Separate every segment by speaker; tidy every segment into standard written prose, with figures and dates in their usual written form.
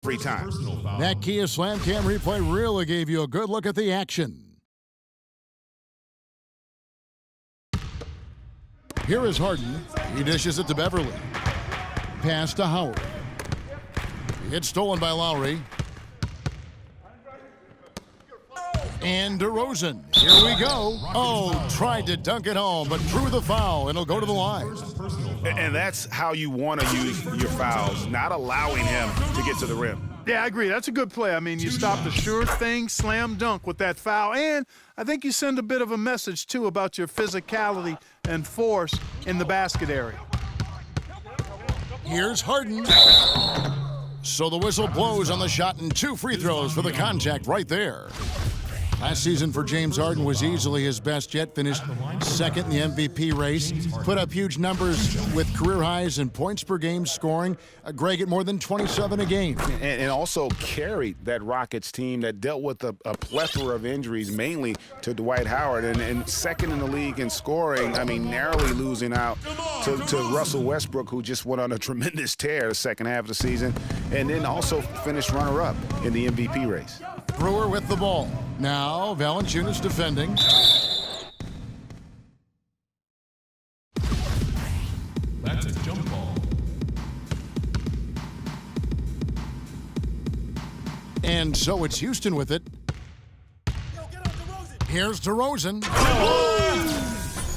Speaker 1: Free time.
Speaker 2: That Kia Slam Cam replay really gave you a good look at the action. Here is Harden. He dishes it to Beverly. Pass to Howard. It's stolen by Lowry. And DeRozan. Here we go. Oh, tried to dunk it home, but drew the foul, and it'll go to the line.
Speaker 1: And that's how you want to use your fouls, not allowing him to get to the rim.
Speaker 3: Yeah, I agree. That's a good play. I mean, you stop the sure thing slam dunk with that foul, and I think you send a bit of a message, too, about your physicality and force in the basket area.
Speaker 2: Here's Harden. So the whistle blows on the shot and 2 free throws for the contact right there. Last season for James Harden was easily his best yet. Finished second in the MVP race. Put up huge numbers with career highs in points per game scoring. Greg at more than 27 a game.
Speaker 1: And also carried that Rockets team that dealt with a plethora of injuries, mainly to Dwight Howard. And second in the league in scoring, I mean, narrowly losing out to Russell Westbrook, who just went on a tremendous tear the second half of the season. And then also finished runner-up in the MVP race.
Speaker 2: Brewer with the ball. Now Valanciunas defending.
Speaker 4: That's a jump ball.
Speaker 2: And so it's Houston with it. Here's DeRozan.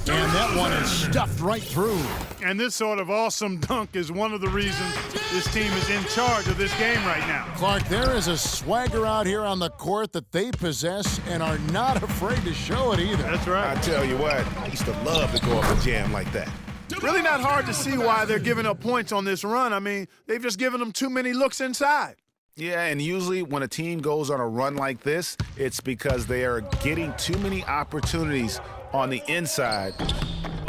Speaker 2: And that one is stuffed right through.
Speaker 3: And this sort of awesome dunk is one of the reasons this team is in charge of this game right now.
Speaker 2: Clark, there is a swagger out here on the court that they possess and are not afraid to show it either.
Speaker 3: That's right.
Speaker 1: I tell you what, I used to love to go up a jam like that.
Speaker 3: Really not hard to see why they're giving up points on this run. I mean, they've just given them too many looks inside.
Speaker 1: Yeah, and usually when a team goes on a run like this, it's because they are getting too many opportunities on the inside.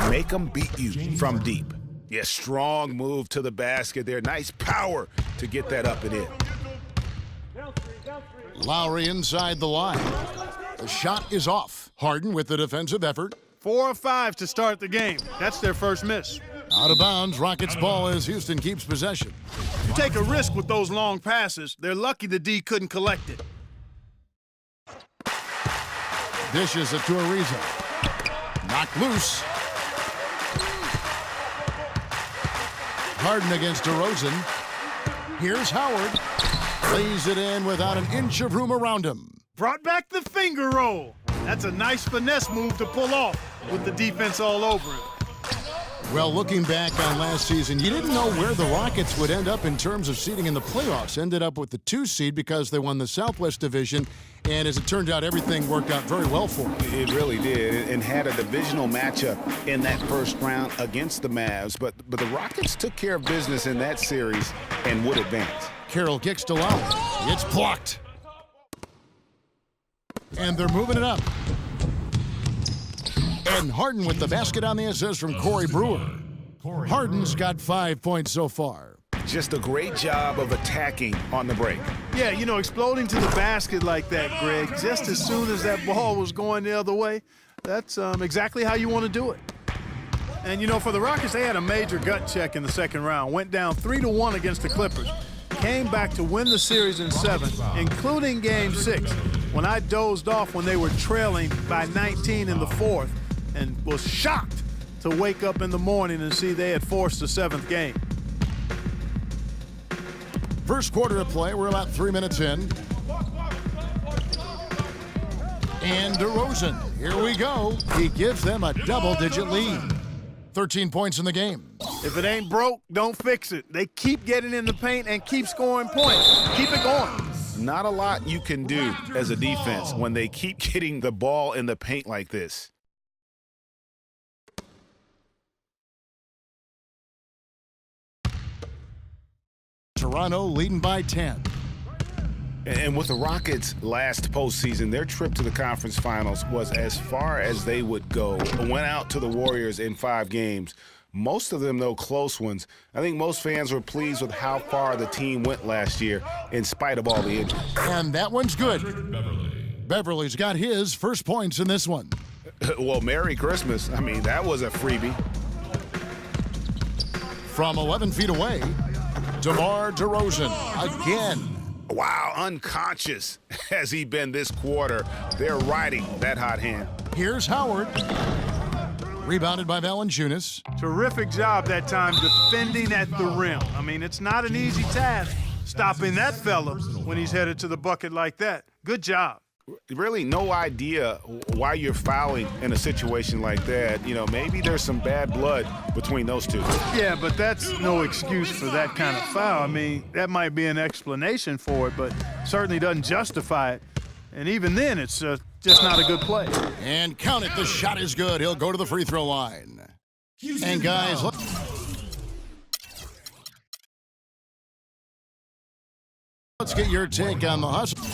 Speaker 1: Make them beat you from deep. Yeah, strong move to the basket there. Nice power to get that up and in.
Speaker 2: Lowry inside the line. The shot is off. Harden with the defensive effort.
Speaker 3: 4 of 5 to start the game. That's their first miss.
Speaker 2: Out of bounds, Rockets ball as Houston keeps possession.
Speaker 3: You take a risk with those long passes. They're lucky the D couldn't collect it.
Speaker 2: Dishes it to Ariza. Knocked loose. Harden against DeRozan. Here's Howard. Lays it in without an inch of room around him.
Speaker 3: Brought back the finger roll. That's a nice finesse move to pull off with the defense all over it.
Speaker 2: Well, looking back on last season, you didn't know where the Rockets would end up in terms of seeding in the playoffs. Ended up with the 2 seed because they won the Southwest Division, and as it turned out, everything worked out very well for them.
Speaker 1: It really did, and had a divisional matchup in that first round against the Mavs. But the Rockets took care of business in that series and would advance.
Speaker 2: Carroll kicks to Lowry. It's blocked. And they're moving it up. And Harden with the basket on the assist from Corey Brewer. Harden's got 5 points so far.
Speaker 1: Just a great job of attacking on the break.
Speaker 3: Yeah, you know, exploding to the basket like that, Greg, just as soon as that ball was going the other way, that's exactly how you want to do it. And, you know, for the Rockets, they had a major gut check in the second round. Went down 3-1 against the Clippers. Came back to win the series in 7, including Game 6, when I dozed off when they were trailing by 19 in the 4th and was shocked to wake up in the morning and see they had forced the 7th game.
Speaker 2: First quarter of play, we're about 3 minutes in. And DeRozan, here we go. He gives them a double-digit lead. 13 points in the game.
Speaker 3: If it ain't broke, don't fix it. They keep getting in the paint and keep scoring points. Keep it going.
Speaker 1: Not a lot you can do as a defense when they keep getting the ball in the paint like this.
Speaker 2: Toronto leading by 10.
Speaker 1: And with the Rockets' last postseason, their trip to the conference finals was as far as they would go. Went out to the Warriors in 5 games. Most of them, though, close ones. I think most fans were pleased with how far the team went last year in spite of all the injuries.
Speaker 2: And that one's good. Beverly's got his first points in this one.
Speaker 1: Well, Merry Christmas. I mean, that was a freebie.
Speaker 2: From 11 feet away, DeMar DeRozan again.
Speaker 1: Wow, unconscious has he been this quarter. They're riding that hot hand.
Speaker 2: Here's Howard. Rebounded by Valanciunas.
Speaker 3: Terrific job that time defending at the rim. I mean, it's not an easy task stopping that fella when he's headed to the bucket like that. Good job.
Speaker 1: Really no idea why you're fouling in a situation like that. You know, maybe there's some bad blood between those two.
Speaker 3: Yeah, but that's no excuse for that kind of foul. I mean, that might be an explanation for it, but certainly doesn't justify it. And even then, it's just not a good play.
Speaker 2: And count it, the shot is good. He'll go to the free throw line. And guys, let's get your take on the Huston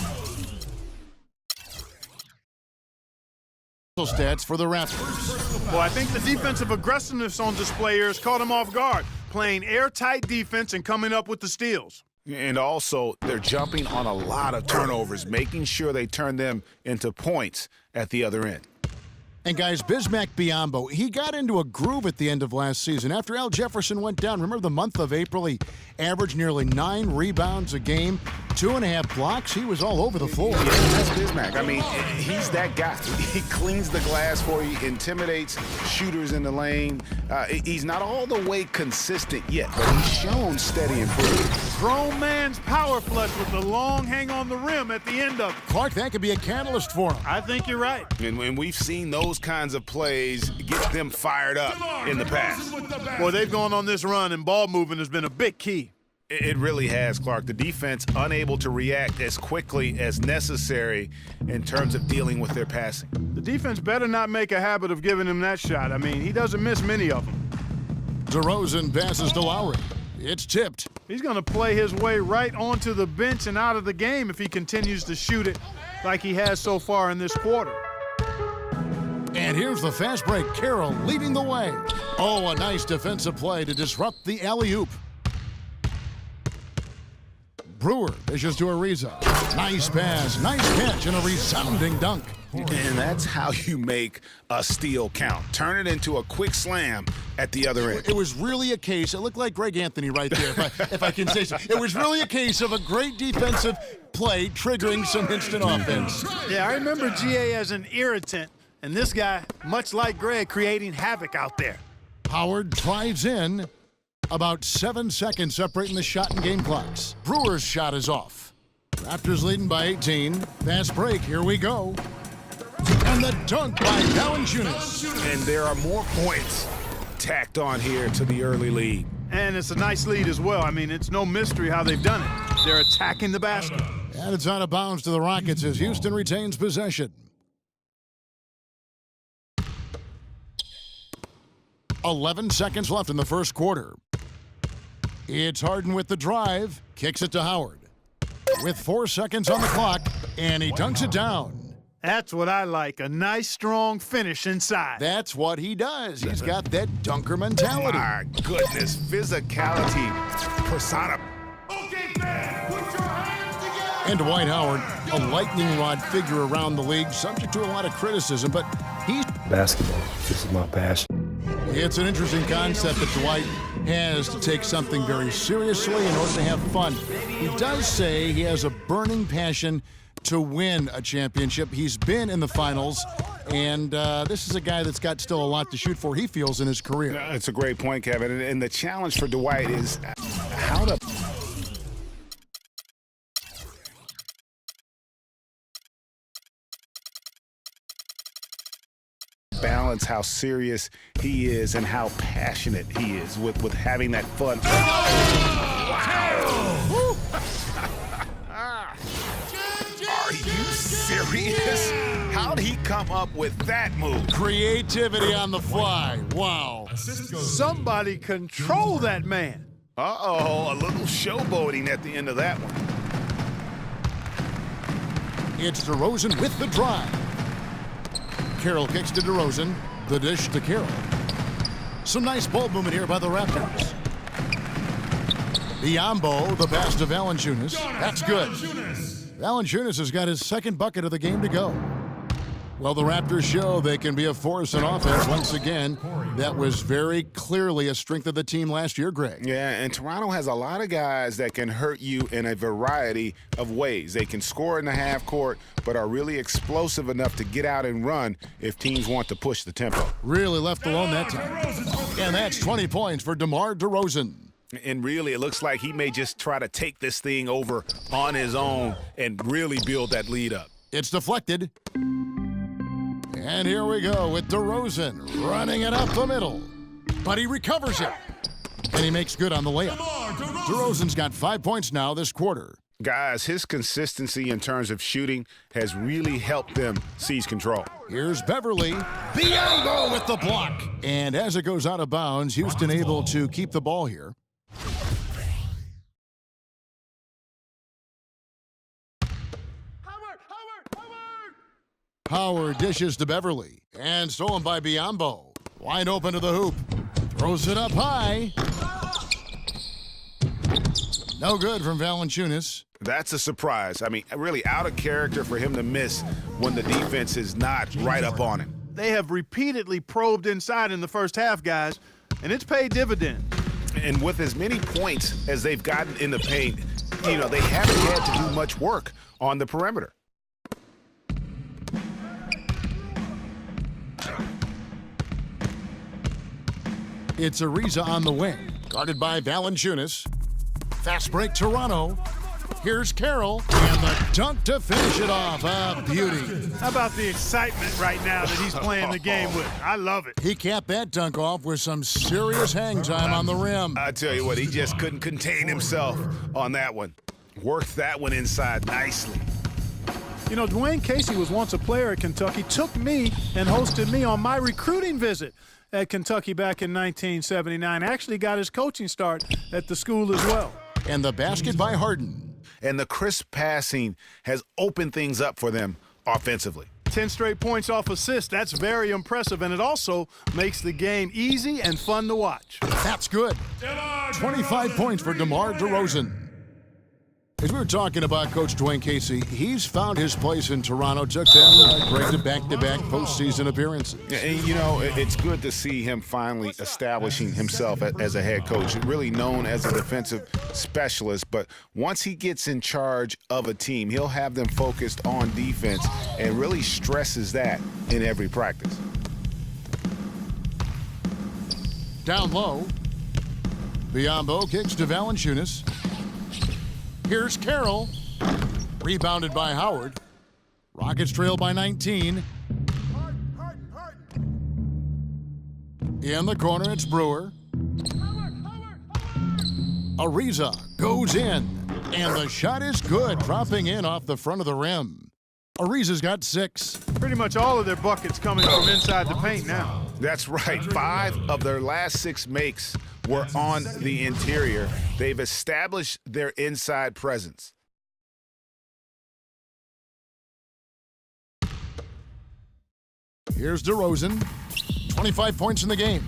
Speaker 2: stats for the Raptors.
Speaker 3: Well, I think the defensive aggressiveness on display here has caught him off guard, playing airtight defense and coming up with the steals.
Speaker 1: And also, they're jumping on a lot of turnovers, making sure they turn them into points at the other end.
Speaker 2: And guys, Bismack Biyombo, he got into a groove at the end of last season. After Al Jefferson went down, remember the month of April, he averaged nearly 9 rebounds a game, 2.5 blocks. He was all over the floor.
Speaker 1: Yeah, that's Bismack. I mean, he's that guy. He cleans the glass for you, intimidates shooters in the lane. He's not all the way consistent yet, but he's shown steady improvement.
Speaker 3: Grown man's power flush with the long hang on the rim at the end of it.
Speaker 2: Clark, that could be a catalyst for him.
Speaker 3: I think you're right.
Speaker 1: And when we've seen those kinds of plays get them fired up in the past.
Speaker 3: Boy, they've gone on this run, and ball movement has been a big key.
Speaker 1: It really has, Clark. The defense unable to react as quickly as necessary in terms of dealing with their passing.
Speaker 3: The defense better not make a habit of giving him that shot. I mean, he doesn't miss many of them.
Speaker 2: DeRozan passes to Lowry. It's tipped.
Speaker 3: He's going to play his way right onto the bench and out of the game if he continues to shoot it like he has so far in this quarter.
Speaker 2: And here's the fast break. Carroll leading the way. Oh, a nice defensive play to disrupt the alley-oop. Brewer dishes to Ariza. Nice pass, nice catch, and a resounding dunk.
Speaker 1: And that's how you make a steal count. Turn it into a quick slam at the other end.
Speaker 2: It was really a case, it looked like Greg Anthony right there, if I can say so. It was really a case of a great defensive play triggering some instant offense.
Speaker 3: Yeah, I remember GA as an irritant, and this guy, much like Greg, creating havoc out there.
Speaker 2: Howard drives in. About 7 seconds separating the shot and game clocks. Brewer's shot is off. Raptors leading by 18. Fast break, here we go. And the dunk by Valanciunas.
Speaker 1: And there are more points tacked on here to the early lead.
Speaker 3: And it's a nice lead as well. I mean, it's no mystery how they've done it. They're attacking the basket.
Speaker 2: And it's out of bounds to the Rockets as Houston retains possession. 11 seconds left in the first quarter. It's Harden with the drive, kicks it to Howard. With 4 seconds on the clock, and he dunks it down.
Speaker 3: That's what I like, a nice, strong finish inside.
Speaker 2: That's what he does. He's got that dunker mentality.
Speaker 1: My goodness, physicality persona.
Speaker 2: And Dwight Howard, a lightning rod figure around the league, subject to a lot of criticism, but he's...
Speaker 5: Basketball, this is my passion.
Speaker 2: It's an interesting concept that Dwight has to take something very seriously in order to have fun. He does say he has a burning passion to win a championship. He's been in the finals, and this is a guy that's got still a lot to shoot for, he feels, in his career.
Speaker 1: It's a great point, Kevin. And the challenge for Dwight is how to balance how serious he is and how passionate he is with having that fun. Are you serious? How'd he come up with that move?
Speaker 2: Creativity on the fly. Wow.
Speaker 3: Somebody control that man.
Speaker 1: Uh-oh, a little showboating at the end of that one.
Speaker 2: It's DeRozan with the drive. Carroll kicks to DeRozan. The dish to Carroll. Some nice ball movement here by the Raptors. Biyombo, the pass to Valanciunas. That's good. Valanciunas has got his second bucket of the game to go. Well, the Raptors show they can be a force in offense once again. That was very clearly a strength of the team last year, Greg.
Speaker 1: Yeah, and Toronto has a lot of guys that can hurt you in a variety of ways. They can score in the half court, but are really explosive enough to get out and run if teams want to push the tempo.
Speaker 2: Really left alone that time. And that's 20 points for DeMar DeRozan.
Speaker 1: And really, it looks like he may just try to take this thing over on his own and really build that lead up.
Speaker 2: It's deflected. And here we go with DeRozan running it up the middle. But he recovers it. And he makes good on the layup. DeRozan's got 5 points now this quarter.
Speaker 1: Guys, his consistency in terms of shooting has really helped them seize control.
Speaker 2: Here's Beverly. Biombo with the block. And as it goes out of bounds, Huston able to keep the ball here. Howard dishes to Beverly. And stolen by Biombo. Wide open to the hoop. Throws it up high. No good from Valanciunas.
Speaker 1: That's a surprise. I mean, really out of character for him to miss when the defense is not right up on him.
Speaker 3: They have repeatedly probed inside in the first half, guys, and it's paid dividends.
Speaker 1: And with as many points as they've gotten in the paint, you know, they haven't had to do much work on the perimeter.
Speaker 2: It's Ariza on the wing, guarded by Valanciunas. Fast break, Toronto. Here's Carroll, and the dunk to finish it off. A beauty.
Speaker 3: How about the excitement right now that he's playing the game with? I love it.
Speaker 2: He capped that dunk off with some serious hang time on the rim.
Speaker 1: I tell you what, he just couldn't contain himself on that one. Worked that one inside nicely.
Speaker 3: You know, Dwayne Casey was once a player at Kentucky, took me and hosted me on my recruiting visit at Kentucky back in 1979. Actually got his coaching start at the school as well.
Speaker 2: And the basket by Harden.
Speaker 1: And the crisp passing has opened things up for them offensively.
Speaker 3: 10 straight points off assists. That's very impressive, and it also makes the game easy and fun to watch.
Speaker 2: That's good. 25 points for DeMar DeRozan. As we were talking about Coach Dwayne Casey, he's found his place in Toronto, took them Greg to back-to-back postseason appearances.
Speaker 1: Yeah, and, you know, it's good to see him finally establishing himself as a head coach, really known as a defensive specialist. But once he gets in charge of a team, he'll have them focused on defense and really stresses that in every practice.
Speaker 2: Down low. Biombo kicks to Valanciunas. Here's Carroll. Rebounded by Howard. Rockets trail by 19. In the corner, it's Brewer. Ariza goes in. And the shot is good, dropping in off the front of the rim. Ariza's got 6.
Speaker 3: Pretty much all of their buckets coming from inside the paint now.
Speaker 1: That's right. 5 of their last 6 makes were on the interior. They've established their inside presence.
Speaker 2: Here's DeRozan. 25 points in the game.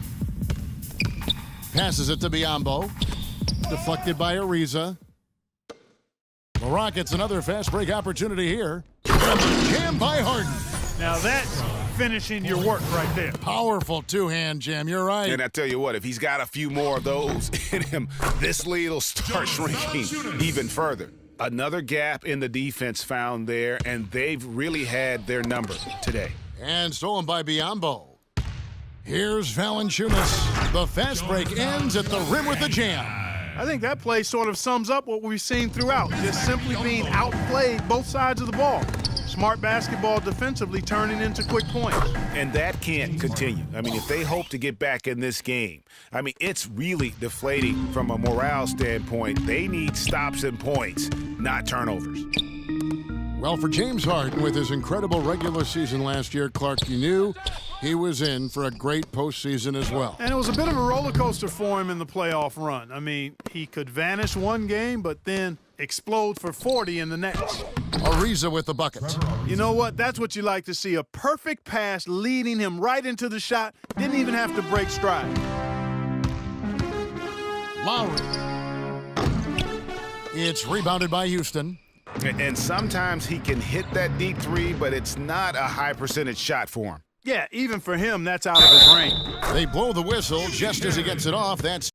Speaker 2: Passes it to Biombo. Deflected by Ariza. The Rockets, another fast break opportunity here. And the jam by Harden.
Speaker 3: Now that's finishing your work right there.
Speaker 2: Powerful two-hand jam, you're right.
Speaker 1: And I tell you what, if he's got a few more of those in him, this lead will start shrinking even further. Another gap in the defense found there, and they've really had their number today.
Speaker 2: And stolen by Biombo. Here's Valanciunas. The fast break ends at the rim with the jam.
Speaker 3: I think that play sort of sums up what we've seen throughout, just simply being outplayed both sides of the ball. Smart basketball defensively turning into quick points.
Speaker 1: And that can't continue. I mean, if they hope to get back in this game, I mean, it's really deflating from a morale standpoint. They need stops and points, not turnovers.
Speaker 2: Well, for James Harden, with his incredible regular season last year, Clark, you knew he was in for a great postseason as well.
Speaker 3: And it was a bit of a roller coaster for him in the playoff run. I mean, he could vanish one game, but then explode for 40 in the next.
Speaker 2: Ariza with the bucket.
Speaker 3: You know what? That's what you like to see. A perfect pass leading him right into the shot. Didn't even have to break stride.
Speaker 2: Lowry. It's rebounded by Huston.
Speaker 1: And sometimes he can hit that deep three, but it's not a high percentage shot for him.
Speaker 3: Yeah, even for him, that's out of his range.
Speaker 2: They blow the whistle just as he gets it off. That's